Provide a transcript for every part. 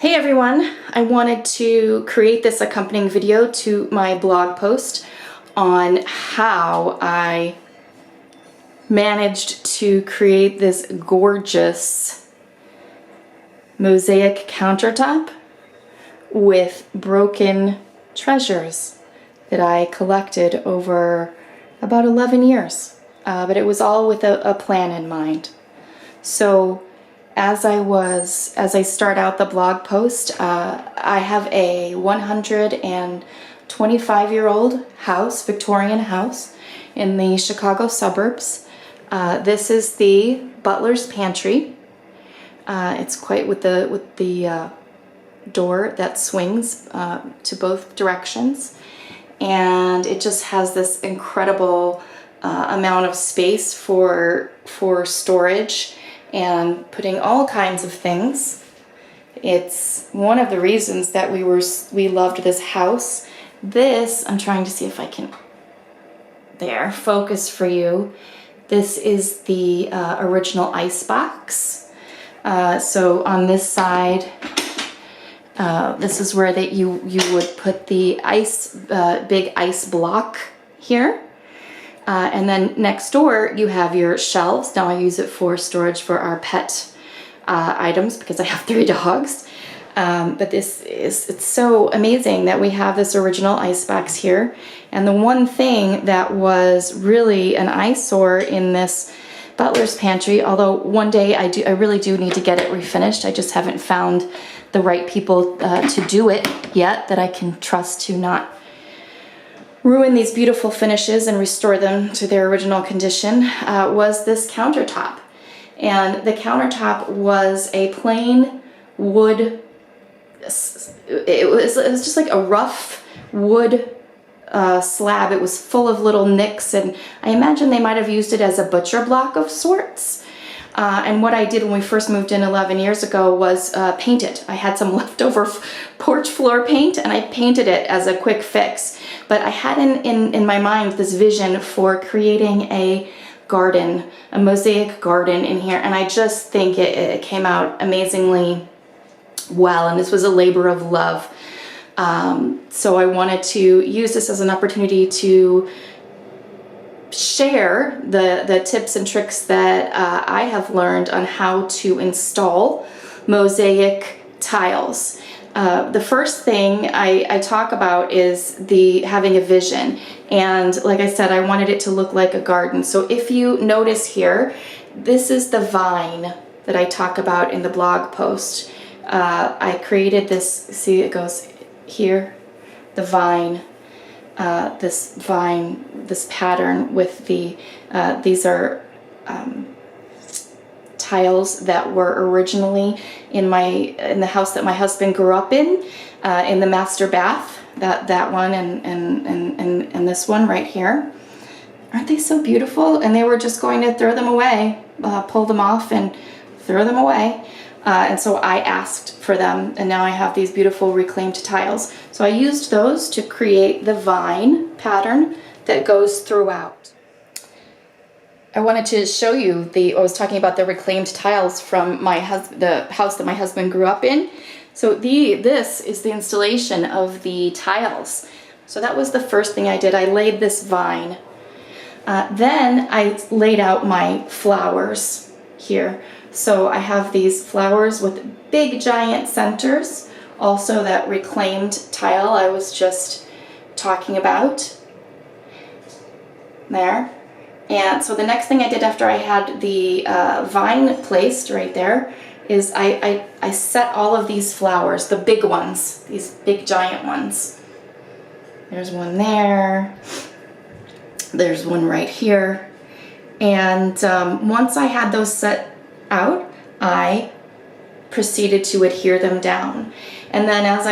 Hey everyone, I wanted to create this accompanying video to my blog post on how I managed to create this gorgeous mosaic countertop with broken treasures that I collected over about 11 years. But it was all with a plan in mind. So as I start out the blog post, I have a 125-year-old house, Victorian house, in the Chicago suburbs. This is the butler's pantry. It's quite with the door that swings to both directions, and it just has this incredible amount of space for storage and putting all kinds of things. It's one of the reasons that we loved this house. This, I'm trying to see if I can, focus for you. This is the original ice box. So on this side, this is where you would put the ice, big ice block here. And then next door you have your shelves. Now I use it for storage for our pet items because I have 3 dogs. But it's so amazing that we have this original ice box here. And the one thing that was really an eyesore in this butler's pantry, although one day I really do need to get it refinished. I just haven't found the right people to do it yet that I can trust to not ruin these beautiful finishes and restore them to their original condition, was this countertop. And the countertop was a plain wood, it was just like a rough wood slab. It was full of little nicks, and I imagine they might have used it as a butcher block of sorts. And what I did when we first moved in 11 years ago was paint it. I had some leftover porch floor paint and I painted it as a quick fix. But I had in my mind this vision for creating a garden, a mosaic garden in here, and I just think it came out amazingly well, and this was a labor of love. So I wanted to use this as an opportunity to share the tips and tricks that I have learned on how to install mosaic tiles. The first thing I talk about is having a vision, and like I said, I wanted it to look like a garden. So if you notice here, this is the vine that I talk about in the blog post. I created this, see it goes here, the vine. This pattern with these are tiles that were originally in the house that my husband grew up in the master bath. That one and this one right here. Aren't they so beautiful? And they were just going to throw them away, pull them off and throw them away. And so I asked for them, and now I have these beautiful reclaimed tiles. So I used those to create the vine pattern that goes throughout. I wanted to show you I was talking about the reclaimed tiles from the house that my husband grew up in. So this is the installation of the tiles. So that was the first thing I did. I laid this vine. Then I laid out my flowers here. So I have these flowers with big giant centers, also that reclaimed tile I was just talking about there. And so the next thing I did after I had the vine placed right there is I set all of these flowers, the big ones, these big giant ones. There's one there, there's one right here. And once I had those set out, I proceeded to adhere them down. And then as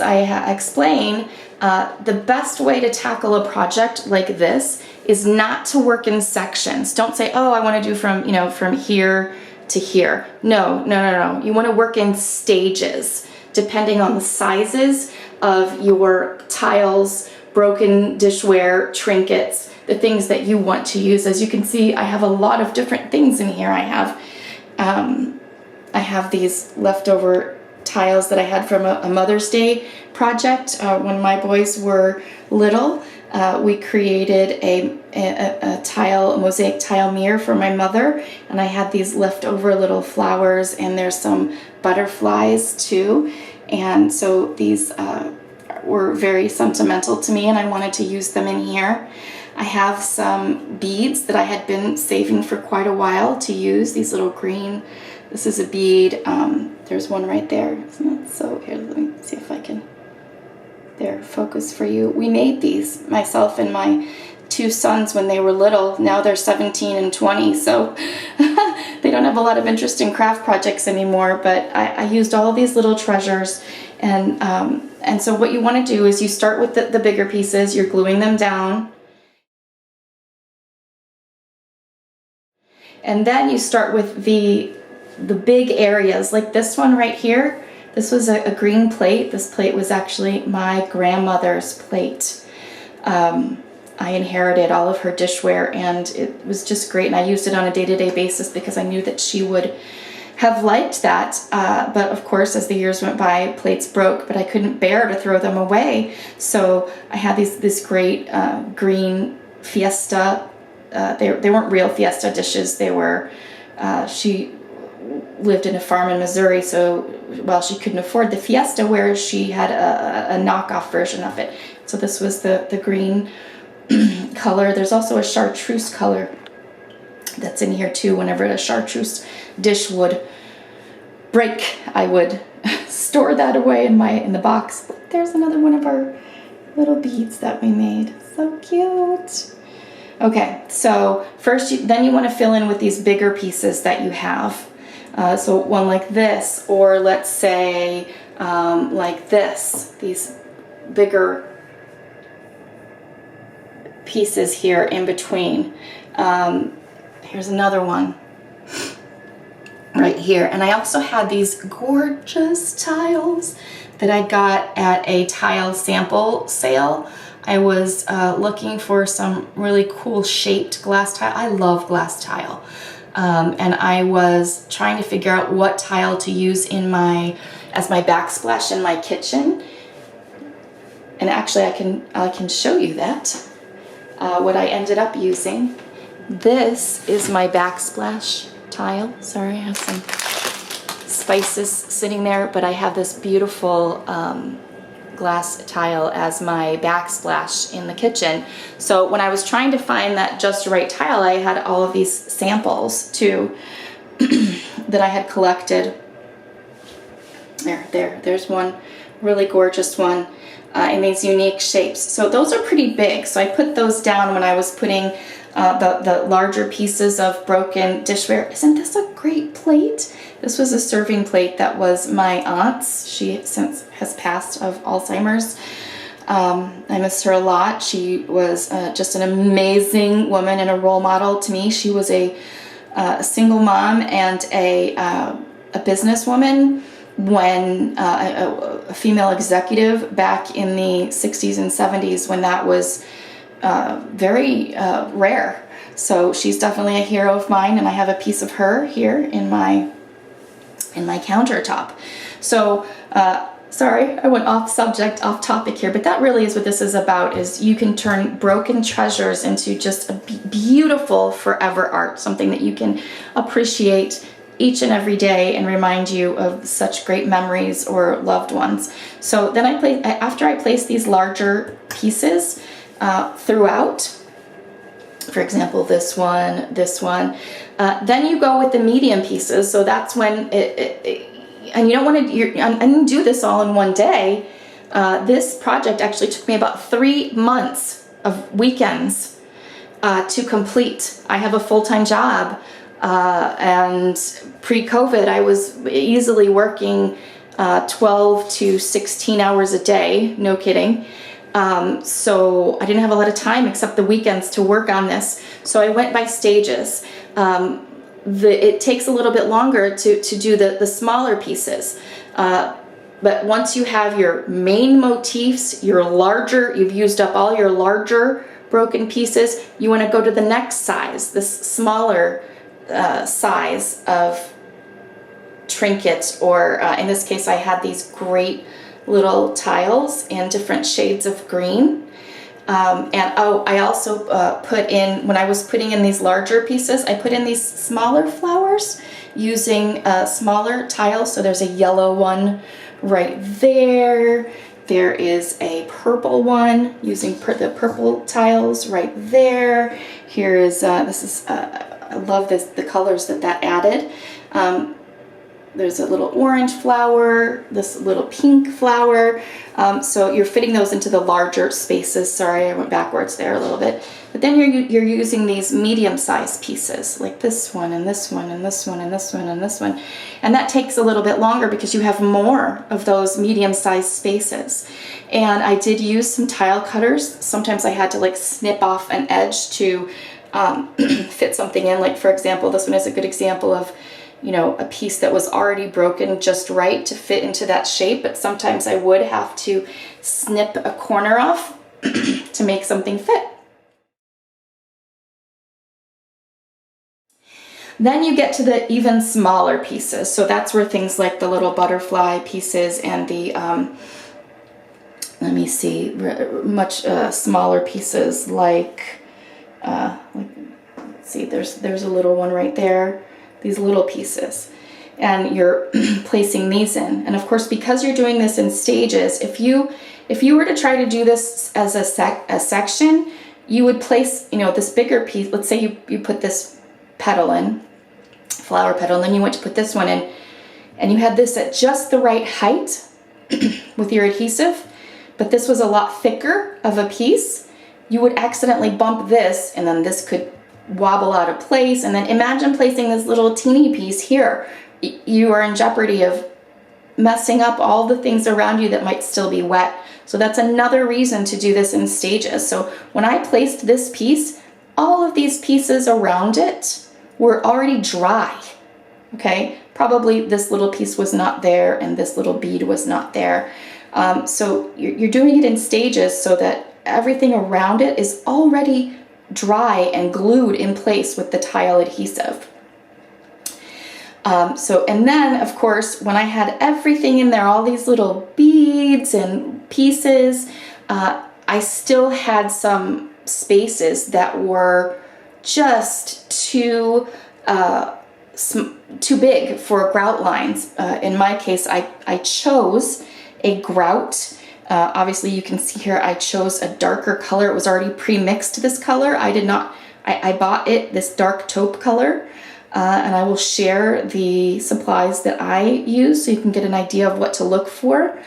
I explain, the best way to tackle a project like this is not to work in sections. Don't say, oh, I want to do from here to here. No. You want to work in stages, depending on the sizes of your tiles, broken dishware, trinkets, the things that you want to use. As you can see, I have a lot of different things in here. I have these leftover tiles that I had from a Mother's Day project. When my boys were little, we created a mosaic tile mirror for my mother, and I had these leftover little flowers, and there's some butterflies too. And so these were very sentimental to me, and I wanted to use them in here. I have some beads that I had been saving for quite a while to use, these little green. This is a bead. There's one right there. So here, let me see if I can, there, focus for you. We made these, myself and my 2 sons, when they were little. Now they're 17 and 20, so they don't have a lot of interest in craft projects anymore, but I used all of these little treasures. And so what you want to do is you start with the bigger pieces, you're gluing them down. And then you start with the big areas, like this one right here. This was a green plate. This plate was actually my grandmother's plate. I inherited all of her dishware, and it was just great. And I used it on a day-to-day basis because I knew that she would have liked that. But of course, as the years went by, plates broke, but I couldn't bear to throw them away. So I had this great green Fiesta. They weren't real Fiesta dishes. They were, she lived in a farm in Missouri, so while she couldn't afford the Fiesta ware, she had a knockoff version of it. So this was the green color. There's also a chartreuse color that's in here too. Whenever a chartreuse dish would break, I would store that away in the box. There's another one of our little beads that we made. So cute. Okay, so first, then you want to fill in with these bigger pieces that you have. So one like this, or let's say like this, these bigger pieces here in between. Here's another one right here. And I also had these gorgeous tiles that I got at a tile sample sale. I was looking for some really cool shaped glass tile. I love glass tile. And I was trying to figure out what tile to use as my backsplash in my kitchen. And actually I can show you that, what I ended up using. This is my backsplash tile. Sorry, I have some spices sitting there, but I have this beautiful glass tile as my backsplash in the kitchen. So when I was trying to find that just right tile, I had all of these samples too that I had collected. There's one really gorgeous one in these unique shapes. So those are pretty big. So I put those down when I was putting the larger pieces of broken dishware. Isn't this a great plate? This was a serving plate that was my aunt's. She since has passed of Alzheimer's. I miss her a lot. She was just an amazing woman and a role model to me. She was a single mom and a businesswoman, when a female executive back in the 60s and 70s, when that was very rare. So she's definitely a hero of mine, and I have a piece of her here in my countertop. So sorry, I went off subject, off topic here, but that really is what this is about, is you can turn broken treasures into just a beautiful forever art, something that you can appreciate each and every day and remind you of such great memories or loved ones. So then after I place these larger pieces throughout, for example, this one, then you go with the medium pieces. So that's when and you don't want to, I didn't do this all in one day. This project actually took me about 3 months of weekends to complete. I have a full-time job, and pre-COVID, I was easily working 12 to 16 hours a day, no kidding. So I didn't have a lot of time except the weekends to work on this. So I went by stages. It takes a little bit longer to do the smaller pieces. But once you have your main motifs, you've used up all your larger broken pieces, you want to go to the next size, this smaller size of trinkets, or in this case I had these great little tiles in different shades of green. And oh, I also put in, when I was putting in these larger pieces, I put in these smaller flowers using smaller tiles. So there's a yellow one right there. There is a purple one using the purple tiles right there. Here is, I love this, the colors that added. There's a little orange flower, this little pink flower. So you're fitting those into the larger spaces. Sorry, I went backwards there a little bit. But then you're using these medium-sized pieces, like this one and this one and this one and this one and this one. And that takes a little bit longer because you have more of those medium-sized spaces. And I did use some tile cutters. Sometimes I had to like snip off an edge to fit something in. Like for example, this one is a good example of, you know, a piece that was already broken just right to fit into that shape, but sometimes I would have to snip a corner off to make something fit. Then you get to the even smaller pieces. So that's where things like the little butterfly pieces and the, let me see, much smaller pieces like let's see, there's a little one right there. These little pieces, and you're placing these in. And of course, because you're doing this in stages, if you were to try to do this as a section, you would place, you know, this bigger piece. Let's say you put this petal in, flower petal, and then you went to put this one in, and you had this at just the right height with your adhesive, but this was a lot thicker of a piece. You would accidentally bump this, and then this could wobble out of place. And then imagine placing this little teeny piece here. You are in jeopardy of messing up all the things around you that might still be wet. So that's another reason to do this in stages. So when I placed this piece, all of these pieces around it were already dry. Okay, probably this little piece was not there and this little bead was not there. So you're doing it in stages so that everything around it is already dry and glued in place with the tile adhesive. And then of course, when I had everything in there, all these little beads and pieces, I still had some spaces that were just too big for grout lines. In my case, I chose a grout. Obviously you can see here I chose a darker color. It was already pre-mixed, this color. I bought this dark taupe color, and I will share the supplies that I use so you can get an idea of what to look for.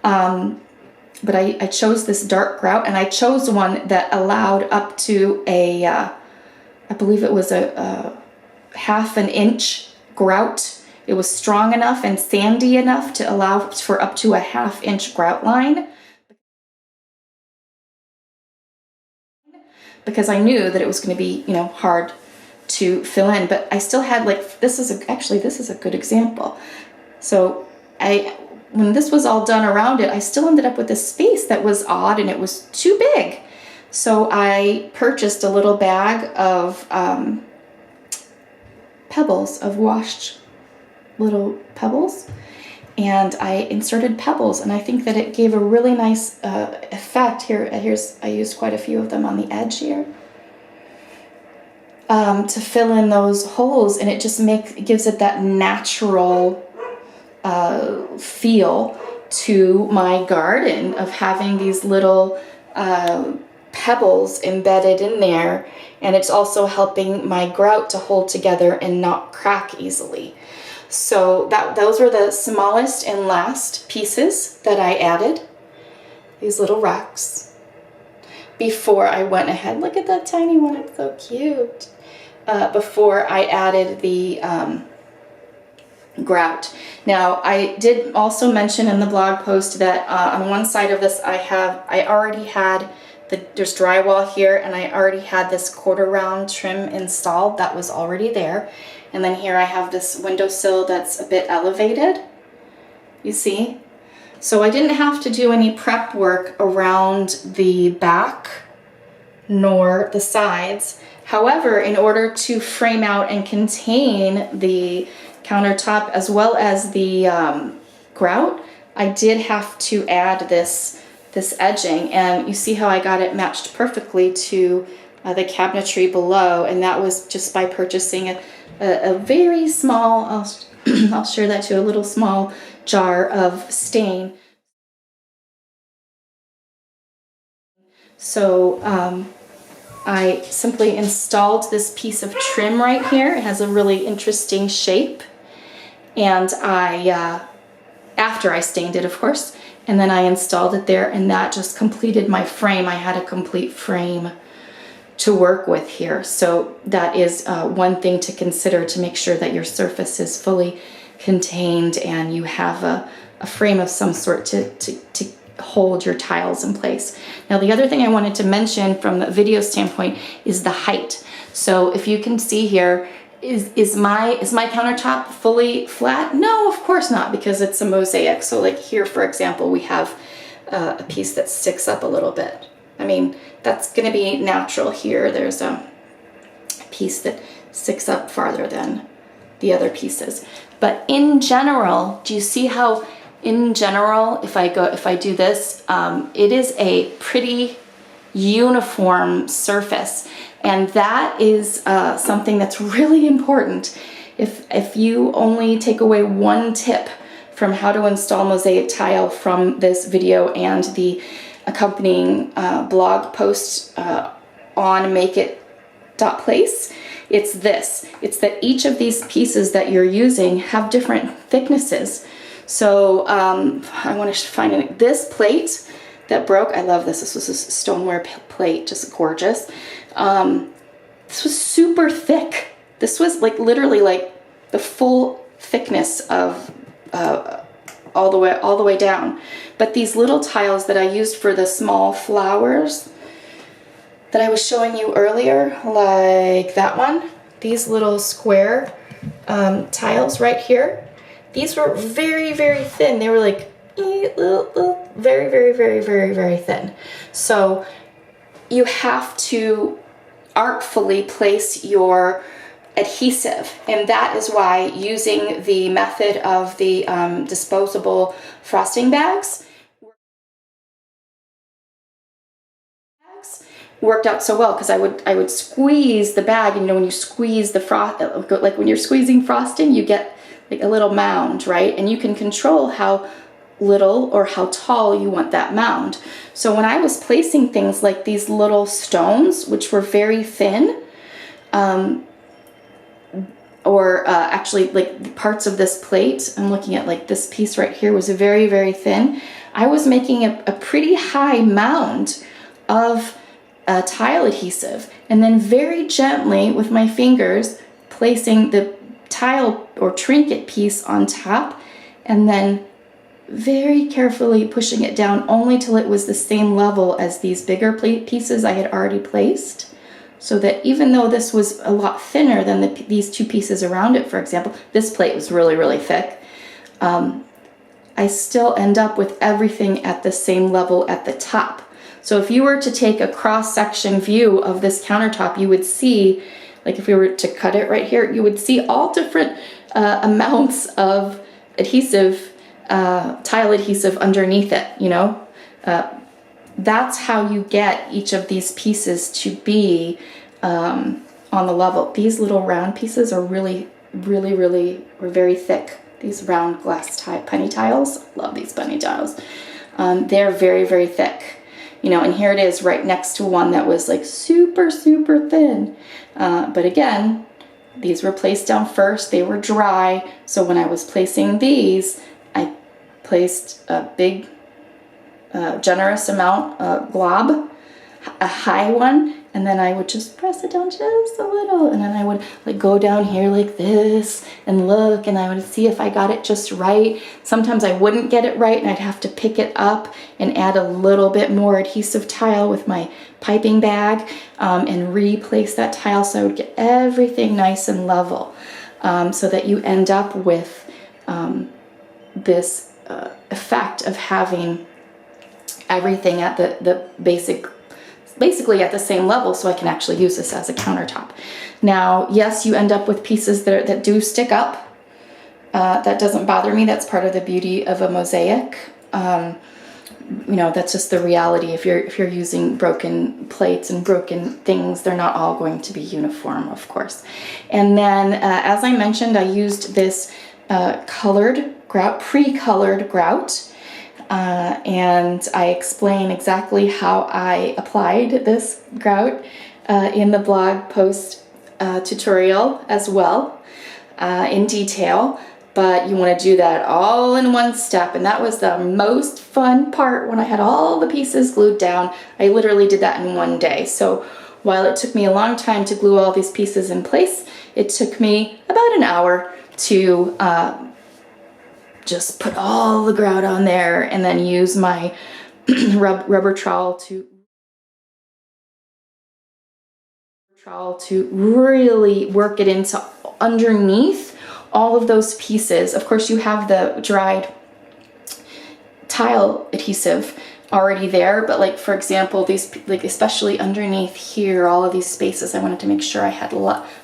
But I chose this dark grout, and I chose one that allowed up to I believe it was a half an inch grout. It was strong enough and sandy enough to allow for up to a half-inch grout line, because I knew that it was going to be, you know, hard to fill in. But I still had, like, this is a good example. So when this was all done around it, I still ended up with a space that was odd and it was too big. So I purchased a little bag of pebbles, of washed little pebbles, and I inserted pebbles, and I think that it gave a really nice effect. I used quite a few of them on the edge here to fill in those holes, and it just gives it that natural feel to my garden of having these little pebbles embedded in there, and it's also helping my grout to hold together and not crack easily. So those were the smallest and last pieces that I added, these little rocks, before I went ahead. Look at that tiny one, it's so cute. Before I added the grout. Now, I did also mention in the blog post that on one side of this I already had there's drywall here, and I already had this quarter round trim installed that was already there. And then here I have this windowsill that's a bit elevated, you see? So I didn't have to do any prep work around the back nor the sides. However, in order to frame out and contain the countertop as well as the grout, I did have to add this edging, and you see how I got it matched perfectly to the cabinetry below, and that was just by purchasing a very small, I'll share that to a little small jar of stain. So I simply installed this piece of trim right here. It has a really interesting shape, and after I stained it, of course, and then I installed it there, and that just completed my frame. I had a complete frame to work with here. So that is one thing to consider, to make sure that your surface is fully contained and you have a frame of some sort to hold your tiles in place. Now, the other thing I wanted to mention from the video standpoint is the height. So if you can see here, is my countertop fully flat? No, of course not, because it's a mosaic. So like here, for example, we have a piece that sticks up a little bit. I mean, that's going to be natural here. There's a piece that sticks up farther than the other pieces. But in general, do you see how in general, if I do this, it is a pretty uniform surface, and that is something that's really important. If you only take away one tip from how to install mosaic tile from this video and the accompanying blog post on MakeIt.Place, it's this. It's that each of these pieces that you're using have different thicknesses. So I want to find this plate that broke. I love this. This was a stoneware plate, just gorgeous. This was super thick. This was like literally like the full thickness of all the way down. But these little tiles that I used for the small flowers that I was showing you earlier, like that one, these little square tiles right here, these were very, very thin. They were like very, very, very, very, very thin. So you have to artfully place your adhesive, and that is why using the method of the disposable frosting bags worked out so well, because I would squeeze the bag, and you know, when you squeeze the frost, like when you're squeezing frosting, you get like a little mound, right? And you can control how little or how tall you want that mound. So when I was placing things like these little stones, which were very thin, or actually like parts of this plate, I'm looking at like this piece right here was very, very thin. I was making a pretty high mound of tile adhesive, and then very gently with my fingers placing the tile or trinket piece on top, and then very carefully pushing it down only till it was the same level as these bigger pieces I had already placed, so that even though this was a lot thinner than these two pieces around it, for example, this plate was really, really thick, I still end up with everything at the same level at the top. So if you were to take a cross-section view of this countertop, you would see, like if we were to cut it right here, you would see all different amounts of adhesive, tile adhesive underneath it, you know? That's how you get each of these pieces to be on the level. These little round pieces are really, really, really, or very thick. These round glass penny tiles, love these penny tiles. They're very, very thick. You know, and here it is right next to one that was like super, super thin. But again, these were placed down first. They were dry. So when I was placing these, I placed a big, generous amount glob, a high one, and then I would just press it down just a little, and then I would like go down here like this and look, and I would see if I got it just right. Sometimes I wouldn't get it right, and I'd have to pick it up and add a little bit more adhesive tile with my piping bag and replace that tile, so I would get everything nice and level, so that you end up with this effect of having everything at the basically at the same level, so I can actually use this as a countertop. Now, yes, you end up with pieces that do stick up, That doesn't bother me. That's part of the beauty of a mosaic. You know, that's just the reality. If you're using broken plates and broken things, they're not all going to be uniform, of course. And then, as I mentioned, I used this colored grout, pre-colored grout, and I explain exactly how I applied this grout in the blog post tutorial as well, in detail. But you want to do that all in one step, and that was the most fun part when I had all the pieces glued down. I literally did that in one day. So while it took me a long time to glue all these pieces in place, it took me about an hour to just put all the grout on there and then use my rubber trowel to really work it into underneath all of those pieces. Of course, you have the dried tile adhesive already there, but like, for example, these, like especially underneath here, all of these spaces, I wanted to make sure I had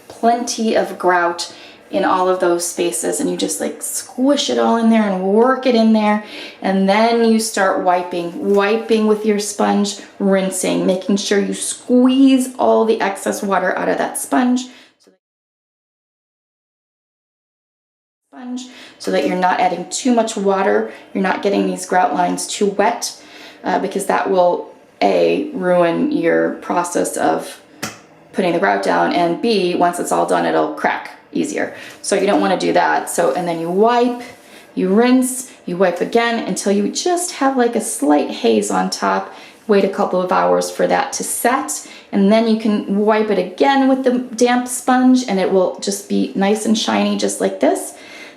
plenty of grout in all of those spaces, and you just like squish it all in there and work it in there, and then you start wiping with your sponge, rinsing, making sure you squeeze all the excess water out of that sponge so that you're not adding too much water, you're not getting these grout lines too wet, because that will A, ruin your process of putting the grout down, and B, once it's all done, it'll crack easier. So you don't want to do that. So, and then you wipe, you rinse, you wipe again until you just have like a slight haze on top. Wait a couple of hours for that to set, and then you can wipe it again with the damp sponge and it will just be nice and shiny just like this.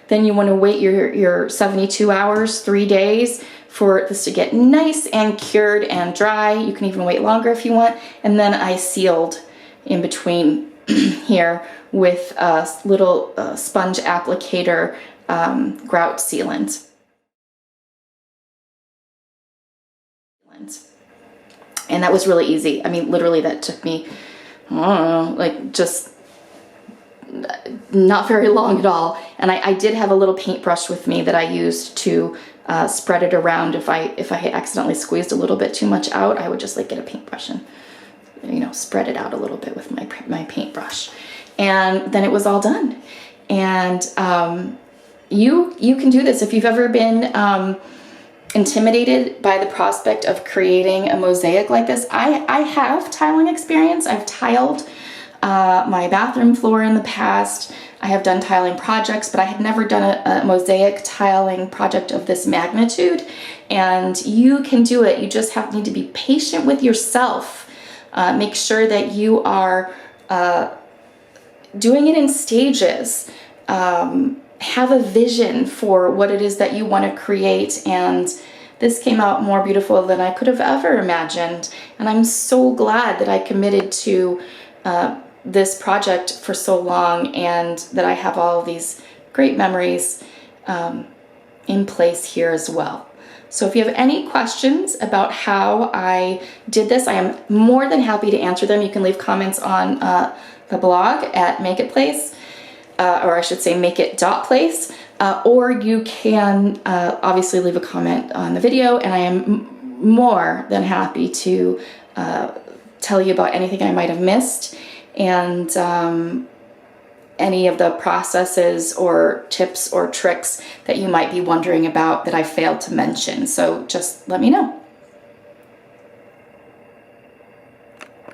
Then you want to wait your 72 hours, 3 days, for this to get nice and cured and dry. You can even wait longer if you want. And then I sealed in between here with a little sponge applicator grout sealant. And that was really easy. I mean, literally that took me, I don't know, like just not very long at all. And I did have a little paintbrush with me that I used to spread it around. If I had accidentally squeezed a little bit too much out, I would just like get a paintbrush and, you know, spread it out a little bit with my paintbrush. And then it was all done. And you can do this if you've ever been intimidated by the prospect of creating a mosaic like this. I have tiling experience. I've tiled my bathroom floor in the past. I have done tiling projects, but I had never done a mosaic tiling project of this magnitude. And you can do it. You just need to be patient with yourself. Make sure that you are doing it in stages. Have a vision for what it is that you want to create, and this came out more beautiful than I could have ever imagined. And I'm so glad that I committed to this project for so long, and that I have all of these great memories in place here as well. So if you have any questions about how I did this, I am more than happy to answer them. You can leave comments on the blog at MakeIt.Place, or I should say MakeIt.Place, or you can obviously leave a comment on the video, and I am more than happy to tell you about anything I might have missed, and any of the processes or tips or tricks that you might be wondering about that I failed to mention. So just let me know.